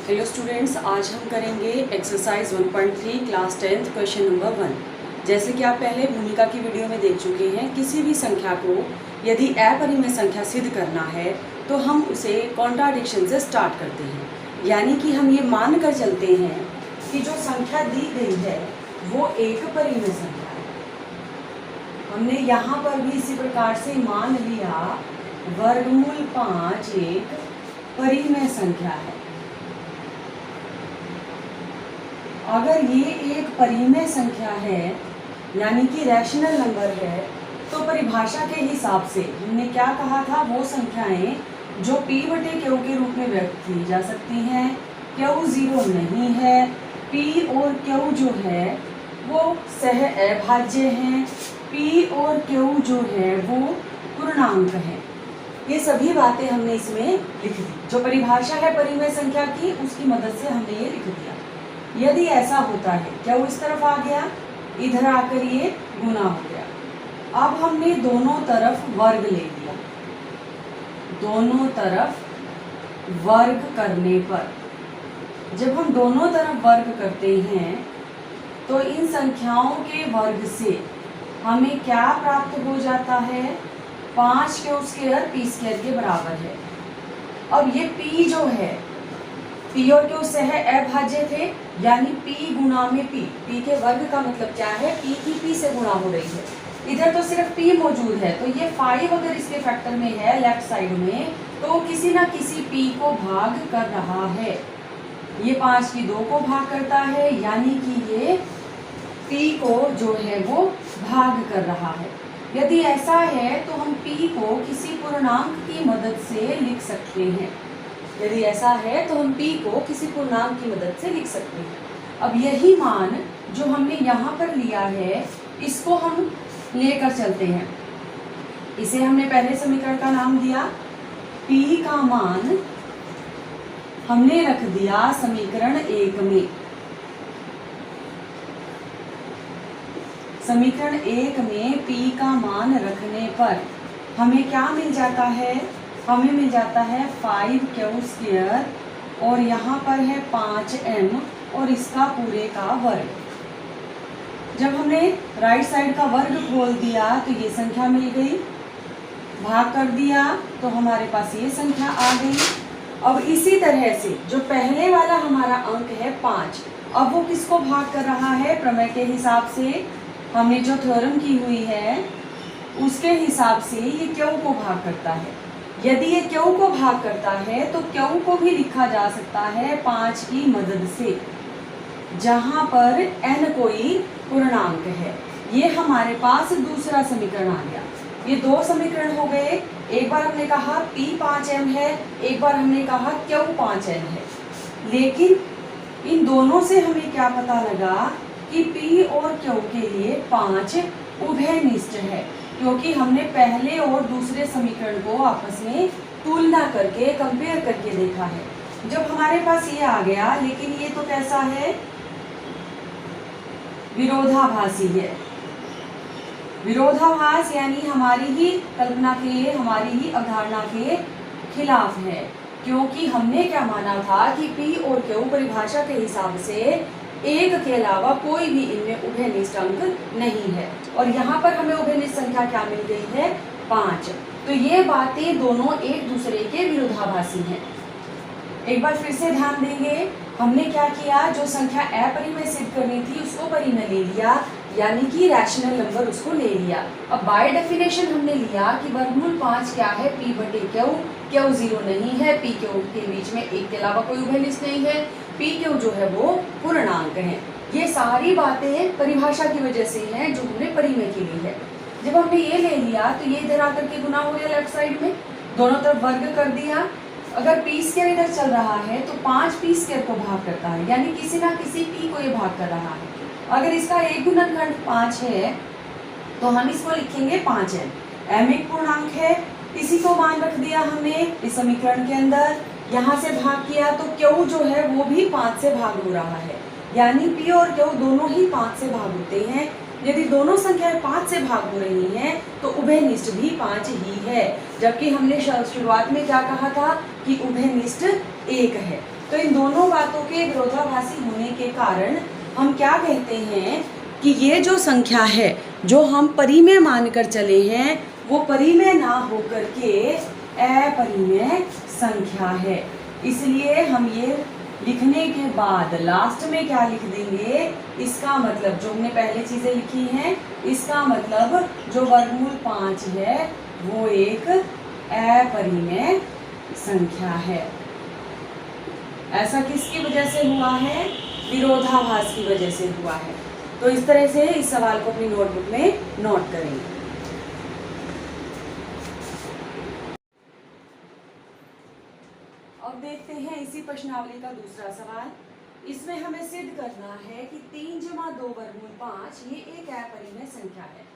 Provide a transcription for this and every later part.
Hello students, आज हम करेंगे exercise 1.3 class 10th question number 1। जैसे कि आप पहले भूमिका की वीडियो में देख चुके हैं, किसी भी संख्या को यदि अपरिमेय संख्या सिद्ध करना है तो हम उसे कॉन्ट्राडिक्शन से स्टार्ट करते हैं। यानी कि हम ये मान कर चलते हैं कि जो संख्या दी गई है वो एक परिमेय संख्या है। हमने यहाँ पर भी इसी प्रकार से मान लिया वर्गमूल 5 एक परिमेय संख्या है। अगर ये एक परिमेय संख्या है यानी कि रैशनल नंबर है, तो परिभाषा के हिसाब से हमने क्या कहा था, वो संख्याएं जो p बटे q के रूप में व्यक्त की जा सकती हैं, q 0 नहीं है, p और q जो है वो सह अभाज्य हैं, p और q जो है वो पूर्णांक है। ये सभी बातें हमने इसमें लिख दी। जो परिभाषा है परिमेय संख्या की, उसकी मदद से हमने ये लिख दिया। यदि ऐसा होता है, क्या वो इस तरफ आ गया, इधर आकर ये गुना हो गया। अब हमने दोनों तरफ वर्ग ले लिया। दोनों तरफ वर्ग करने पर, जब हम दोनों तरफ वर्ग करते हैं तो इन संख्याओं के वर्ग से हमें क्या प्राप्त हो जाता है, 5 के स्क्वायर p स्क्वायर के बराबर है। अब ये p जो है, p और q सह अभाज्य थे, यानी p गुना में p के वर्ग का मतलब क्या है, p की p से गुणा हो रही है। इधर तो सिर्फ p मौजूद है, तो ये 5 अगर इसके फैक्टर में है लेफ्ट साइड में, तो किसी ना किसी p को भाग कर रहा है। ये 5 की 2 को भाग करता है, यानी कि ये p को जो है वो भाग कर रहा है। यदि ऐसा है तो हम p को किसी पूर्णांक की मदद से लिख सकते हैं। यदि ऐसा है तो हम p को किसी पूर्णांक की मदद से लिख सकते हैं। अब यही मान जो हमने यहाँ पर लिया है, इसको हम लेकर चलते हैं। इसे हमने पहले समीकरण का नाम दिया, p का मान हमने रख दिया समीकरण 1 में। समीकरण 1 में p का मान रखने पर हमें क्या मिल जाता है, हमें मिल जाता है 5q स्क्वायर और यहाँ पर है 5m और इसका पूरे का वर्ग। जब हमने राइट साइड का वर्ग खोल दिया तो ये संख्या मिल गई, भाग कर दिया तो हमारे पास ये संख्या आ गई। अब इसी तरह से जो पहले वाला हमारा अंक है 5, अब वो किसको भाग कर रहा है, प्रमेय के हिसाब से हमने जो थ्योरम की हुई है उसके हिसाब से ये q को भाग करता है। यदि ये q को भाग करता है तो q को भी लिखा जा सकता है 5 की मदद से, जहां पर n कोई पूर्णांक है। ये हमारे पास दूसरा समीकरण आ गया। ये दो समीकरण हो गए। एक बार हमने कहा p 5m है, एक बार हमने कहा q 5n है। लेकिन इन दोनों से हमें क्या पता लगा कि p और q के लिए 5 उभयनिष्ठ है, क्योंकि हमने पहले और दूसरे समीकरण को आपस में तुलना करके कंपेयर करके देखा है। जब हमारे पास ये आ गया, लेकिन ये तो कैसा है, विरोधाभासी है। विरोधाभास यानी हमारी ही कल्पना के, हमारी ही अवधारणा के खिलाफ है, क्योंकि हमने क्या माना था कि p और q परिभाषा के हिसाब से एक के अलावा कोई भी इनमें उभयनिष्ठ अंक नहीं है। और यहाँ पर हमें उभयनिष्ठ संख्या क्या मिल गई है, 5। तो ये बातें दोनों एक दूसरे के विरोधाभासी हैं। एक बार फिर से ध्यान देंगे, हमने क्या किया, जो संख्या अपरिमेय सिद्ध करनी थी उसको परिमेय ले लिया, यानी कि रैशनल नंबर उसको ले लिया। अब बाय डेफिनेशन हमने लिया कि वर्गमूल 5 क्या है, p बटे q 0 नहीं है, p q के बीच में एक के अलावा कोई उभयनिष्ठ नहीं है, p q जो है वो पूर्णांक है। ये सारी बातें परिभाषा की वजह से हैं जो हमने परिमेय की ली है। जब हमने ये ले लिया तो ये इधर आकर के गुना हो गया लेफ्ट साइड में, दोनों तरफ वर्ग कर दिया। अगर p स्क्वायर इधर चल रहा है तो 5 p स्क्वायर को भाग करता है, यानी किसी ना किसी p को ये भाग कर रहा है। अगर इसका एक गुणनखंड 5 है तो हम इसको लिखेंगे 5m। m एक पूर्णांक है, इसी को मान रख दिया हमने इस समीकरण के अंदर। यहाँ से भाग किया तो q जो है वो भी 5 से भाग हो रहा है, यानी p और q दोनों ही 5 से भाग होते हैं। यदि दोनों संख्याएं 5 से भाग हो रही हैं तो उभयनिष्ठ भी 5 ही है, जबकि हमने शुरुआत में क्या कहा था कि उभयनिष्ठ 1 है। तो इन दोनों बातों के विरोधाभासी होने के कारण हम क्या कहते हैं कि ये जो संख्या है जो हम परिमेय मानकर चले हैं वो परिमेय ना होकर के अपरिमेय संख्या है। इसलिए हम ये लिखने के बाद लास्ट में क्या लिख देंगे, इसका मतलब जो हमने पहले चीजें लिखी हैं, इसका मतलब जो वर्गमूल 5 है वो एक अपरिमेय संख्या है। ऐसा किसकी वजह से हुआ है? विरोधाभास की वजह से हुआ है। तो इस तरह से इस सवाल को अपनी नोटबुक में नोट करेंगे। अब देखते हैं इसी प्रश्नावली का दूसरा सवाल। इसमें हमें सिद्ध करना है कि 3 जमा 2 वर्गमूल 5 ये एक अपरिमेय संख्या है।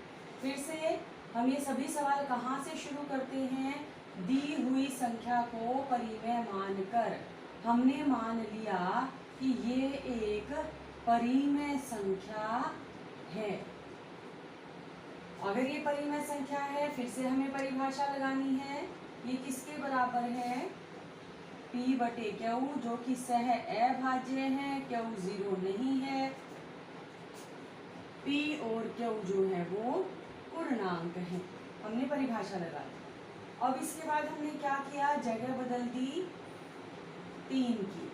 फिर से हम ये सभी सवाल कहाँ से शुरू करते हैं? दी हुई संख्या को परिमेय मानकर हमने मान लिया कि ये एक परिमेय संख्या है। अगर ये परिमेय संख्या है, फिर से हमें परिभाषा लगानी है। ये किसके बराबर है? P बटे Q, जो कि सह अभाज्य है, Q 0 नहीं है। P और Q जो है वो पूर्णांक है। हमने परिभाषा लगा दी। अब इसके बाद हमने क्या किया? जगह बदल दी 3 की।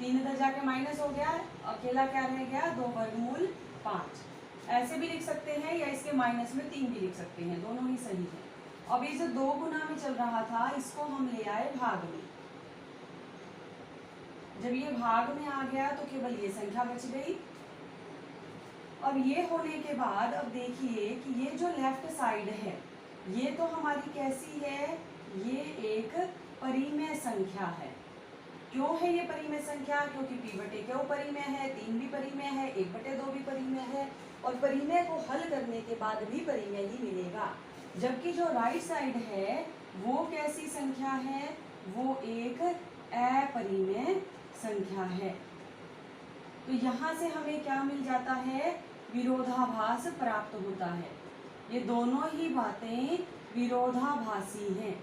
3 इधर जाके माइनस हो गया, अकेला क्या रह गया? 2 वर्गमूल 5। ऐसे भी लिख सकते हैं या इसके माइनस में 3 भी लिख सकते हैं, दोनों ही सही है। अब ये जो 2 गुना में चल रहा था इसको हम ले आए भाग में। जब ये भाग में आ गया तो केवल ये संख्या बच गई। अब ये होने के बाद अब देखिए कि ये जो लेफ्ट साइड है ये तो हमारी कैसी है? ये एक परिमेय संख्या है। क्यों है ये परिमेय संख्या? क्योंकि P बटे Q परिमेय है, 3 भी परिमेय है, 1 बटे 2 भी परिमेय है और परिमेय को हल करने के बाद भी परिमेय ही मिलेगा। जबकि जो राइट साइड है वो कैसी संख्या है? वो एक अपरिमेय संख्या है। तो यहाँ से हमें क्या मिल जाता है? विरोधाभास प्राप्त होता है। ये दोनों ही बातें विरोधाभासी हैं।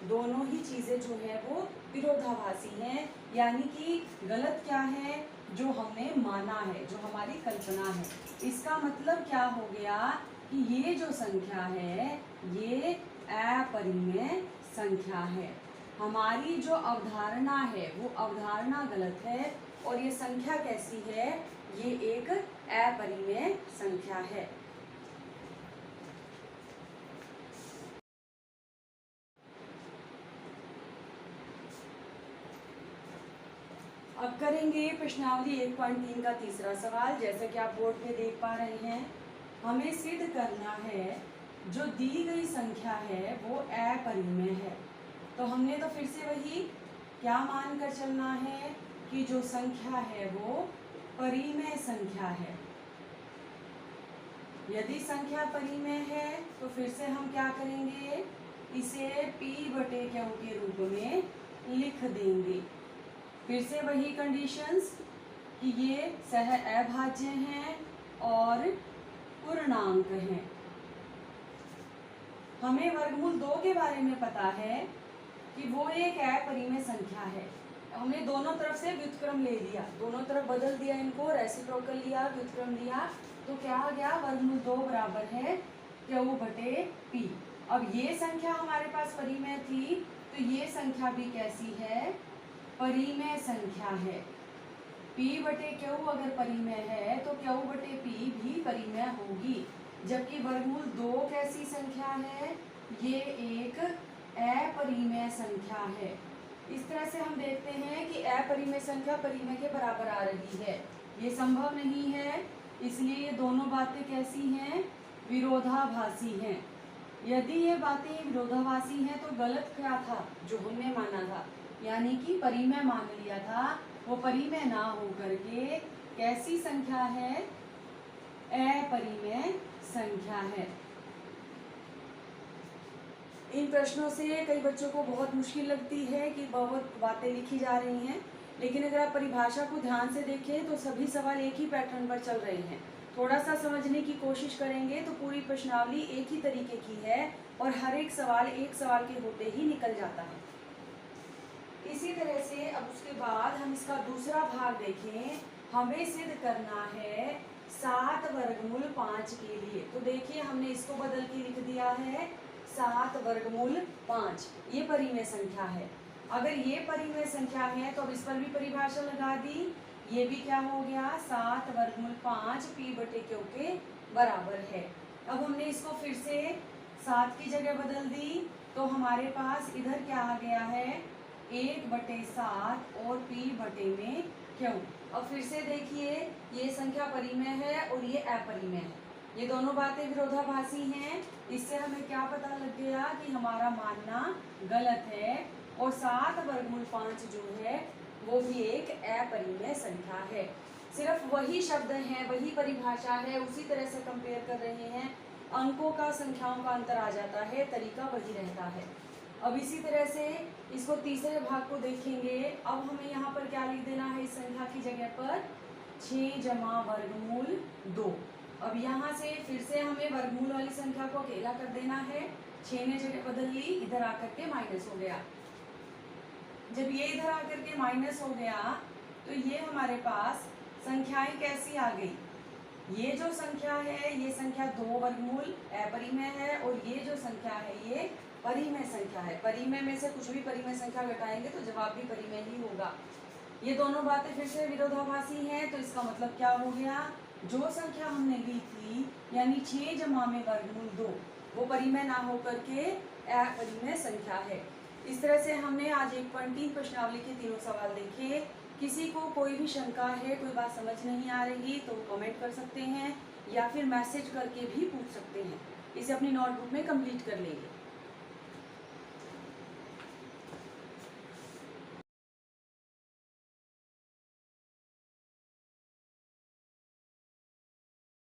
दोनों ही चीजें जो है वो विरोधाभासी हैं। यानी कि गलत क्या है? जो हमने माना है, जो हमारी कल्पना है। इसका मतलब क्या हो गया कि ये जो संख्या है ये अपरिमेय संख्या है। हमारी जो अवधारणा है वो अवधारणा गलत है और ये संख्या कैसी है? ये एक अपरिमेय संख्या है। अब करेंगे प्रश्नावली 1.3 का तीसरा सवाल। जैसे कि आप बोर्ड पे देख पा रहे हैं, हमें सिद्ध करना है जो दी गई संख्या है वो अपरिमेय है। तो हमने तो फिर से वही क्या मान कर चलना है कि जो संख्या है वो परिमेय संख्या है। यदि संख्या परिमेय है तो फिर से हम क्या करेंगे? इसे P बटे Q के रूप में लिख देंगे। फिर से वही कंडीशंस कि ये सह अभाज्य हैं और पूर्णांक हैं। हमें वर्गमूल 2 के बारे में पता है कि वो एक अपरिमेय संख्या है। हमने दोनों तरफ से व्युत्क्रम ले लिया, दोनों तरफ बदल दिया, इनको रेसिप्रोकल लिया, व्युत्क्रम लिया, तो क्या आ गया? वर्गमूल 2 बराबर है Q बटे P। अब ये संख्या हमारे पास परिमेय थी तो ये संख्या भी कैसी है? परिमेय संख्या है। P बटे Q अगर परिमेय है तो Q बटे P भी परिमेय होगी। जबकि वर्गमूल 2 कैसी संख्या है? ये एक अपरिमेय संख्या है। इस तरह से हम देखते हैं कि अपरिमेय संख्या परिमेय के बराबर आ रही है। ये संभव नहीं है, इसलिए ये दोनों बातें कैसी हैं? विरोधाभासी हैं। यदि ये बातें विरोधाभासी हैं तो गलत क्या था जो हमने माना था? यानी कि परिमेय मान लिया था, वो परिमेय ना हो करके कैसी संख्या है? अपरिमेय संख्या है। इन प्रश्नों से कई बच्चों को बहुत मुश्किल लगती है कि बहुत बातें लिखी जा रही हैं, लेकिन अगर आप परिभाषा को ध्यान से देखें तो सभी सवाल एक ही पैटर्न पर चल रहे हैं। थोड़ा सा समझने की कोशिश करेंगे तो पूरी प्रश्नावली एक ही तरीके की है और हर एक सवाल के होते ही निकल जाता है। इसी तरह से अब उसके बाद हम इसका दूसरा भाग देखें। हमें सिद्ध करना है 7 वर्गमूल 5 के लिए। तो देखिए हमने इसको बदल के लिख दिया है 7 वर्गमूल 5। ये परिमेय संख्या है। अगर ये परिमेय संख्या है तो अब इस पर भी परिभाषा लगा दी। ये भी क्या हो गया 7 वर्गमूल 5 p/q के बराबर है। अब हमने इसको फिर से 7 की जगह बदल दी तो हमारे पास इधर क्या आ गया है 1/7 और p/q। अब फिर से देखिए ये संख्या परिमेय है और ये अपरिमेय है। ये दोनों बातें विरोधाभासी हैं। इससे हमें क्या पता लग गया कि हमारा मानना गलत है और 7 वर्गमूल 5 जो है वो भी एक अपरिमेय संख्या है। सिर्फ वही शब्द हैं, वही परिभाषा है, उसी तरह से कंपेयर कर रहे हैं। अंकों का, संख्याओं का अंतर आ जाता है, तरीका वही रहता है। अब इसी तरह से इसको तीसरे भाग को देखेंगे। अब हमें यहाँ पर क्या लिख देना है इस संख्या की जगह पर 6 जमा वर्गमूल 2। अब यहाँ से फिर से हमें वर्गमूल वाली संख्या को अकेला कर देना है। 6 ने जगह बदल ली, इधर आकर के माइनस हो गया। जब ये इधर आकर के माइनस हो गया तो ये हमारे पास संख्याएं कैसी आ गई। ये जो संख्या है ये संख्या 2 वर्गमूल अपरिमेय है और ये जो संख्या है ये परिमेय संख्या है। परिमेय में से कुछ भी परिमेय संख्या घटाएंगे तो जवाब भी परिमेय ही होगा। ये दोनों बातें फिर से विरोधाभासी हैं। तो इसका मतलब क्या हो गया, जो संख्या हमने ली थी यानी 6 जमा में वर्गमूल 2 वो परिमेय ना होकर के अपरिमेय संख्या है। इस तरह से हमने आज 1.3 प्रश्नावली के तीनों सवाल देखे। किसी को कोई भी शंका है, कोई बात समझ नहीं आ रही तो कमेंट कर सकते हैं या फिर मैसेज करके भी पूछ सकते हैं। इसे अपनी नोटबुक में कंप्लीट कर लेंगे।